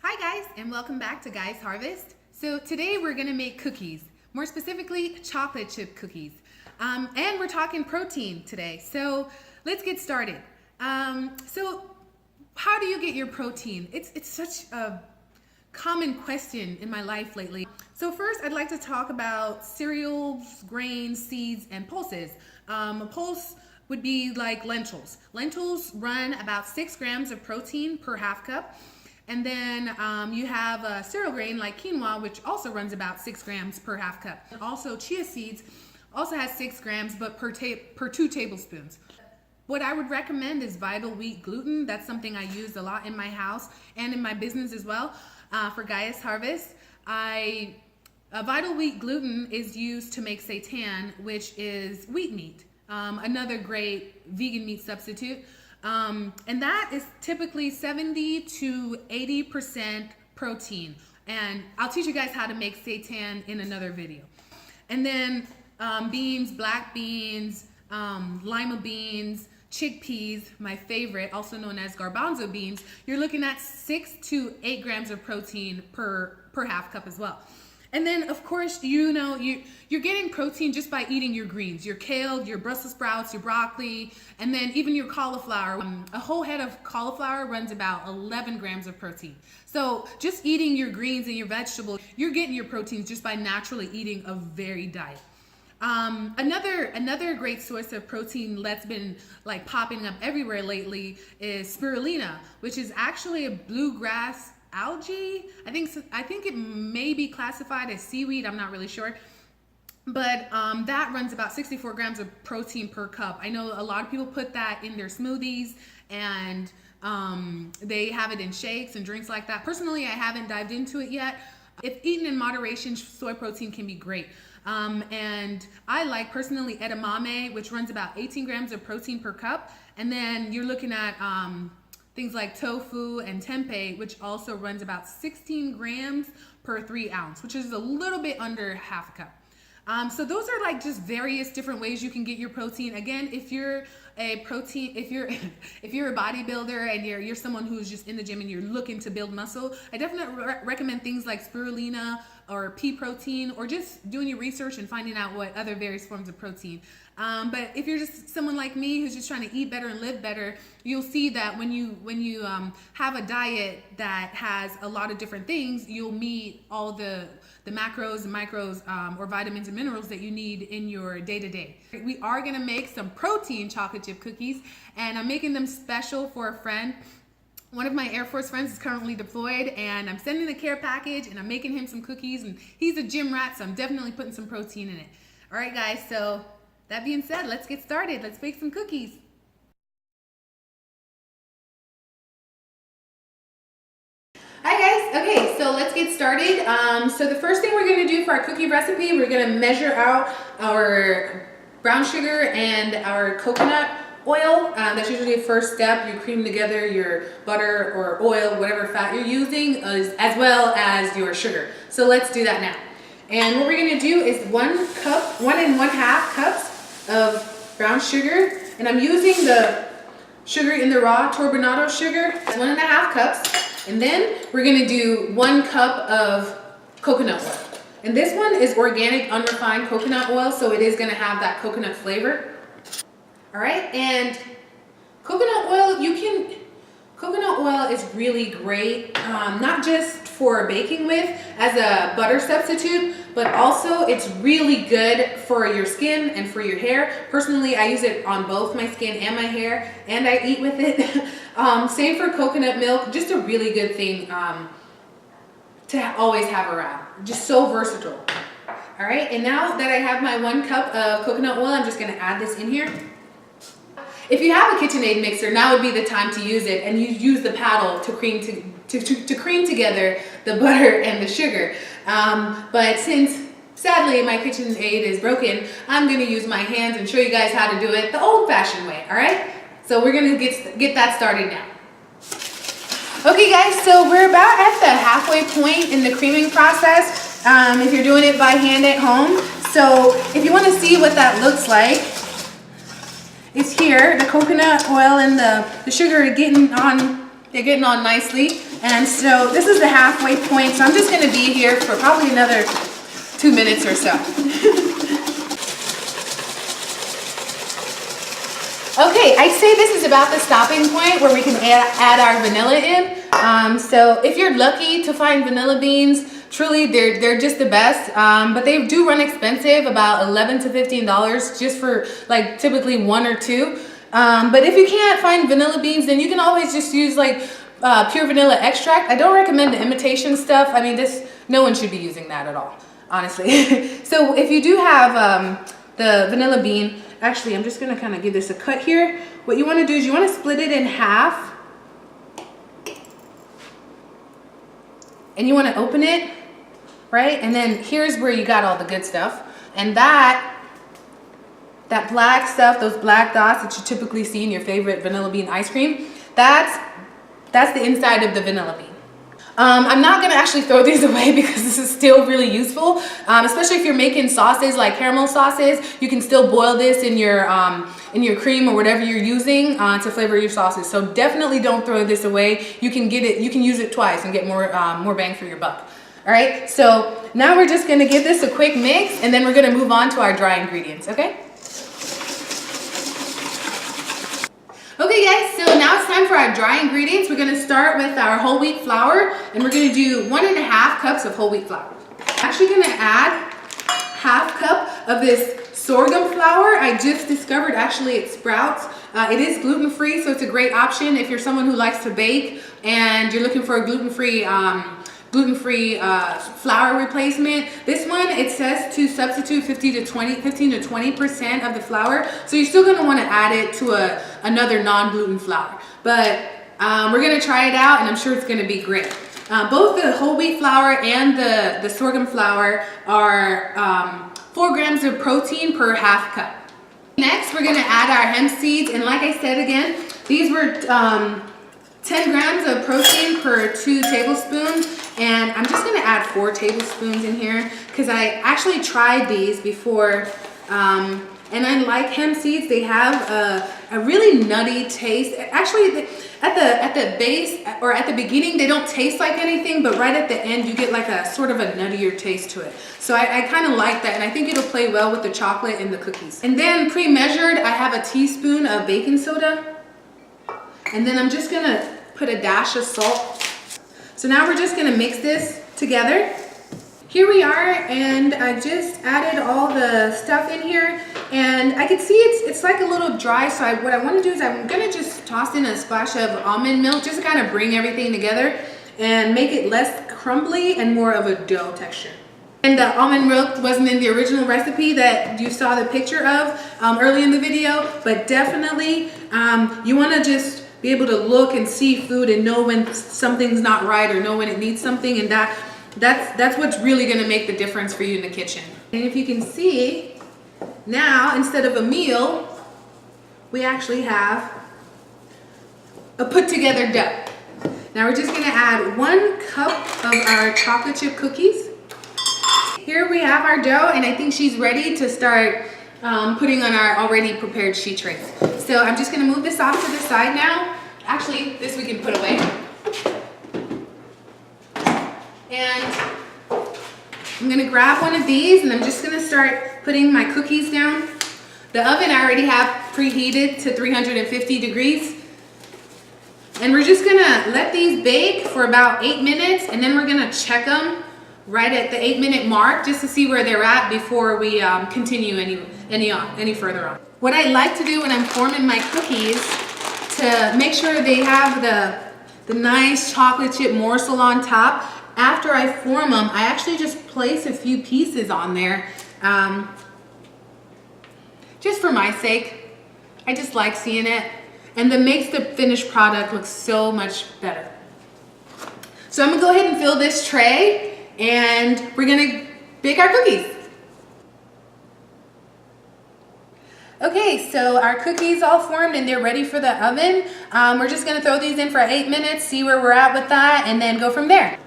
Hi guys, and welcome back to Guys Harvest. So today we're gonna make cookies, more specifically chocolate chip cookies. And we're talking protein today, so let's get started. So how do you get your protein? It's such a common question in my life lately. So first I'd like to talk about cereals, grains, seeds, and pulses. A pulse would be like lentils. Lentils run about 6 grams of protein per half cup. And then you have a cereal grain like quinoa, which also runs about 6 grams per half cup. Also, chia seeds also has 6 grams, but per 2 tablespoons. What I would recommend is Vital Wheat gluten. That's something I use a lot in my house and in my business as well for Gaia's Harvest. Vital Wheat gluten is used to make seitan, which is wheat meat, another great vegan meat substitute. And that is typically 70 to 80% protein. And I'll teach you guys how to make seitan in another video. And then beans, black beans, lima beans, chickpeas, my favorite, also known as garbanzo beans, you're looking at 6 to 8 grams of protein per half cup as well. And then, of course, you're getting protein just by eating your greens, your kale, your Brussels sprouts, your broccoli, and then even your cauliflower. A whole head of cauliflower runs about 11 grams of protein. So just eating your greens and your vegetables, you're getting your proteins just by naturally eating a varied diet. Another great source of protein that's been like popping up everywhere lately is spirulina, which is actually a bluegrass algae. I think it may be classified as seaweed. I'm not really sure. But that runs about 64 grams of protein per cup. I know a lot of people put that in their smoothies and they have it in shakes and drinks like that. Personally, I haven't dived into it yet. If eaten in moderation, soy protein can be great. And I like personally edamame, which runs about 18 grams of protein per cup. And then you're looking at things like tofu and tempeh, which also runs about 16 grams per 3 ounce, which is a little bit under half a cup. So those are like just various different ways you can get your protein. Again, if you're a bodybuilder and you're someone who's just in the gym and you're looking to build muscle, I definitely recommend things like spirulina or pea protein, or just doing your research and finding out what other various forms of protein. But if you're just someone like me who's just trying to eat better and live better, you'll see that when you have a diet that has a lot of different things, you'll meet all the macros and micros or vitamins and minerals that you need in your day-to-day. We are gonna make some protein chocolate chip cookies, and I'm making them special for a friend. One of my Air Force friends is currently deployed, and I'm sending the care package and I'm making him some cookies, and he's a gym rat, so I'm definitely putting some protein in it. All right guys, so that being said, let's get started. Let's bake some cookies. Hi guys, okay, so let's get started. So the first thing we're gonna do for our cookie recipe, we're gonna measure out our brown sugar and our coconut oil. That's usually the first step. You cream together your butter or oil, whatever fat you're using, as well as your sugar. So let's do that now. And what we're gonna do is 1 and 1/2 cups of brown sugar. And I'm using the sugar in the raw turbinado sugar. That's 1.5 cups. And then we're gonna do 1 cup of coconut oil. And this one is organic, unrefined coconut oil, so it is gonna have that coconut flavor. All right, and coconut oil is really great, not just for baking with as a butter substitute, but also it's really good for your skin and for your hair. Personally, I use it on both my skin and my hair, and I eat with it. Same for coconut milk, just a really good thing to always have around. Just so versatile. All right, and now that I have my 1 cup of coconut oil, I'm just gonna add this in here. If you have a KitchenAid mixer, now would be the time to use it, and you use the paddle to cream together the butter and the sugar. But since sadly my KitchenAid is broken, I'm gonna use my hands and show you guys how to do it the old-fashioned way. All right, so we're gonna get that started now. Okay guys, so we're about at the halfway point in the creaming process if you're doing it by hand at home. So if you want to see what that looks like, it's here, the coconut oil and the sugar are getting on They're getting on nicely. And so this is the halfway point. So I'm just gonna be here for probably another 2 minutes or so. Okay, I'd say this is about the stopping point where we can add our vanilla in. So if you're lucky to find vanilla beans, truly they're just the best. But they do run expensive, about $11 to $15 just for like typically 1 or 2. But if you can't find vanilla beans, then you can always just use like pure vanilla extract. I don't recommend the imitation stuff. I mean, no one should be using that at all, honestly. So if you do have the vanilla bean, actually, I'm just gonna kind of give this a cut here. What you wanna do is you wanna split it in half. And you wanna open it, right? And then here's where you got all the good stuff. And that black stuff, those black dots that you typically see in your favorite vanilla bean ice cream, that's the inside of the vanilla bean. I'm not gonna actually throw these away because this is still really useful, especially if you're making sauces like caramel sauces. You can still boil this in your cream or whatever you're using to flavor your sauces. So definitely don't throw this away. You can use it twice and get more bang for your buck. All right, so now we're just gonna give this a quick mix and then we're gonna move on to our dry ingredients, okay? Okay guys, so now it's time for our dry ingredients. We're gonna start with our whole wheat flour and we're gonna do 1½ cups of whole wheat flour. I'm actually gonna add ½ cup of this sorghum flour. I just discovered actually it sprouts. It is gluten-free, so it's a great option if you're someone who likes to bake and you're looking for a gluten-free flour replacement. This one, it says to substitute 15 to 20% of the flour. So you're still gonna wanna add it to another non-gluten flour. But we're gonna try it out and I'm sure it's gonna be great. Both the whole wheat flour and the sorghum flour are 4 grams of protein per ½ cup. Next, we're gonna add our hemp seeds. And like I said again, these were 10 grams of protein per 2 tablespoons. And I'm just gonna add 4 tablespoons in here because I actually tried these before and I like hemp seeds. They have a really nutty taste. Actually, at the base or at the beginning, they don't taste like anything, but right at the end, you get like a sort of a nuttier taste to it. So I kind of like that, and I think it'll play well with the chocolate and the cookies. And then pre-measured, I have a teaspoon of baking soda. And then I'm just gonna put a dash of salt. So now we're just gonna mix this together. Here we are, and I just added all the stuff in here, and I can see it's like a little dry, so what I want to do is I'm gonna just toss in a splash of almond milk just to kind of bring everything together and make it less crumbly and more of a dough texture. And the almond milk wasn't in the original recipe that you saw the picture of early in the video, but definitely you want to just be able to look and see food and know when something's not right or know when it needs something, and that's what's really going to make the difference for you in the kitchen. And if you can see, now instead of a meal, we actually have a put together dough. Now we're just going to add 1 cup of our chocolate chip cookies. Here we have our dough, and I think she's ready to start putting on our already prepared sheet trays. So I'm just going to move this off to the side now. Actually, this we can put away. And I'm gonna grab one of these and I'm just gonna start putting my cookies down. The oven I already have preheated to 350 degrees. And we're just gonna let these bake for about 8 minutes, and then we're gonna check them right at the 8-minute mark just to see where they're at before we continue any further on. What I like to do when I'm forming my cookies to make sure they have the nice chocolate chip morsel on top, after I form them, I actually just place a few pieces on there, just for my sake. I just like seeing it, and that makes the finished product look so much better. So I'm gonna go ahead and fill this tray, and we're gonna bake our cookies. Okay, so our cookies all formed and they're ready for the oven. We're just gonna throw these in for 8 minutes, see where we're at with that, and then go from there.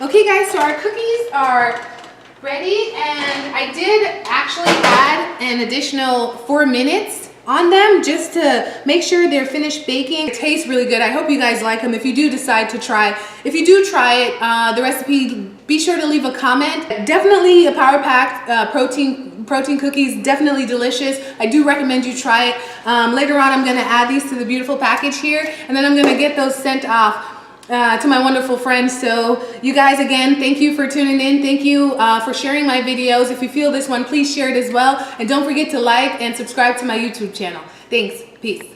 Okay guys, so our cookies are ready, and I did actually add an additional 4 minutes on them just to make sure they're finished baking. It tastes really good. I hope you guys like them if you do decide to try. If you do try it, the recipe, be sure to leave a comment. Definitely a power packed protein cookies, definitely delicious. I do recommend you try it. Later on I'm gonna add these to the beautiful package here, and then I'm gonna get those sent off to my wonderful friends. So you guys, again, thank you for tuning in. Thank you for sharing my videos. If you feel this one, please share it as well. And don't forget to like and subscribe to my YouTube channel. Thanks. Peace.